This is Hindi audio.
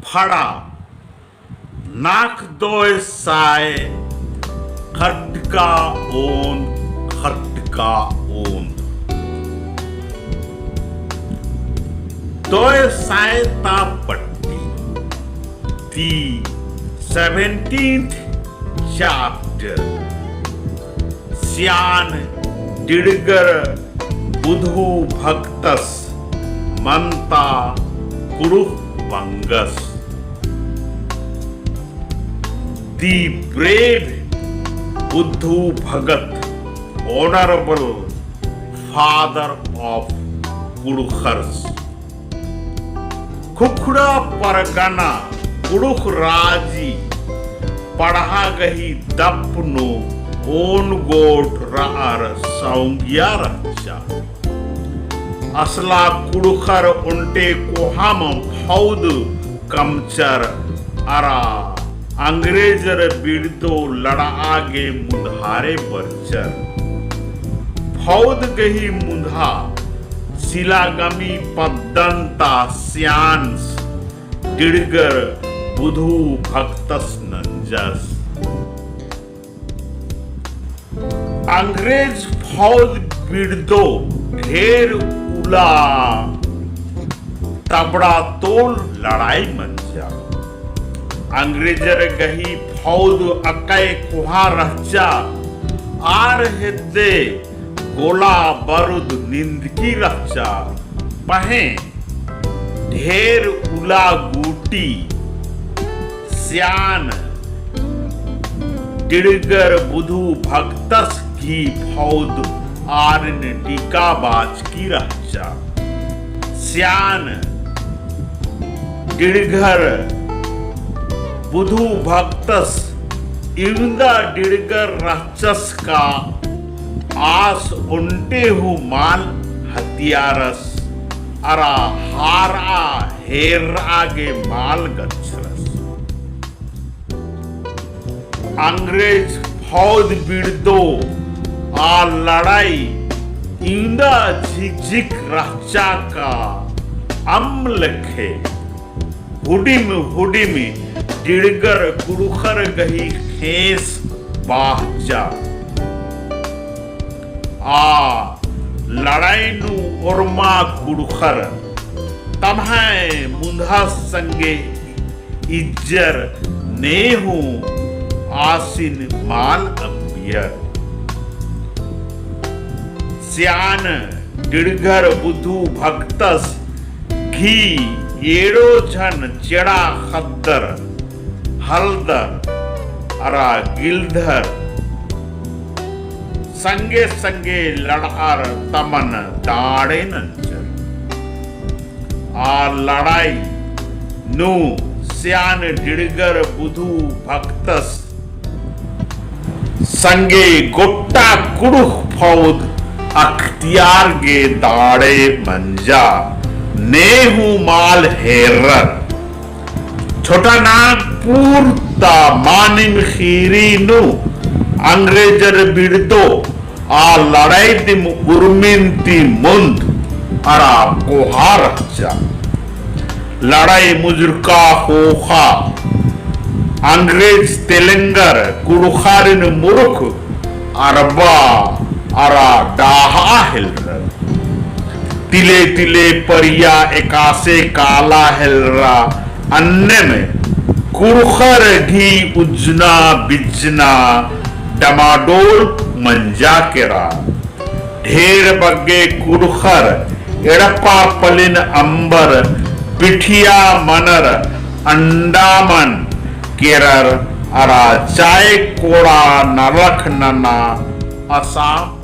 फड़ा नाक दोय साय खटका ओंद दोय साय ता पट्टी दी 17th chapter स्यान डिडगर बुधु भक्तस मंता कुरुह वंगस the brave Buddhu Bhagat honourable father of Kurukhs Khukhra Pargana Kurukh राजी पढ़ा गही दपनो ओन गोट रार सौंगिया रचा असला कुड़ुखर उल्टे कोहम फौद कमचर अरा अंग्रेजर बिड़तो लड़ागे मुधारे बरचर फौद गही मुधा शिलागमी पद्दंता स्यांस डिड़गर बुधु भक्तस नंजस अंग्रेज फौज बिड़दो ढेर उला तबड़ा तोल लड़ाई मंजा अंग्रेजर गही फौज अकै कुहा रहचा आर हिद्दे गोला बारूद निंदकी रक्षा पहे ढेर उला गुटी स्यान डिड़गर बुधु भक्तस की फौज आरन टीकाबाज की रक्षा स्यान डिड़गर बुधु भक्तस इंदा डिड़गर राक्षस का आस उन्टे हु माल हथियारस अरा हारा हेर आगे माल गच्छरस अंग्रेज फौज बिड़दो आ लड़ाई इंदा झिकझिक रक्षा का अम्लखे हुडिम डिड़गर कुड़ुखर गही खेस बाहचा आ लड़ाई नु उर्मा कुड़ुखर तम्हे मुंधा संगे इज्जर नेहू आसिन माल अबियर स्यान डिड़गर बुधु भक्तस घी येड़ो झन चेड़ा खद्दर हलदर अरा गिलधर संगे संगे लड़ार तमन दाड़े नंचर आ लड़ाई नु स्यान डिड़गर बुधु भक्तस संगे गोट्टा कुड़ुख फौज अख्तियार गे दाड़े मंजा नेहू माल हेरर छोटा नागपुर ता मानिम खीरी नु अंग्रेजर बिड़दो आ लड़ाई दिम उर्मिनती मुंद अरा कोहार रचा लड़ाई मुजरका होखा अंग्रेज तेलंगर कुड़ुखारिन मुरुख अरबा अरा डाहा हिलर तिले तिले परिया एकासे काला हिलरा अन्य में कुड़ुखर घी उजना बिजना डमाडोल मंजा केरा ढेर बग्गे कुड़ुखर एड़पा पलिन अंबर पिठिया मनर अंडामन केरर अरा चाय कोड़ा नरख नना असाम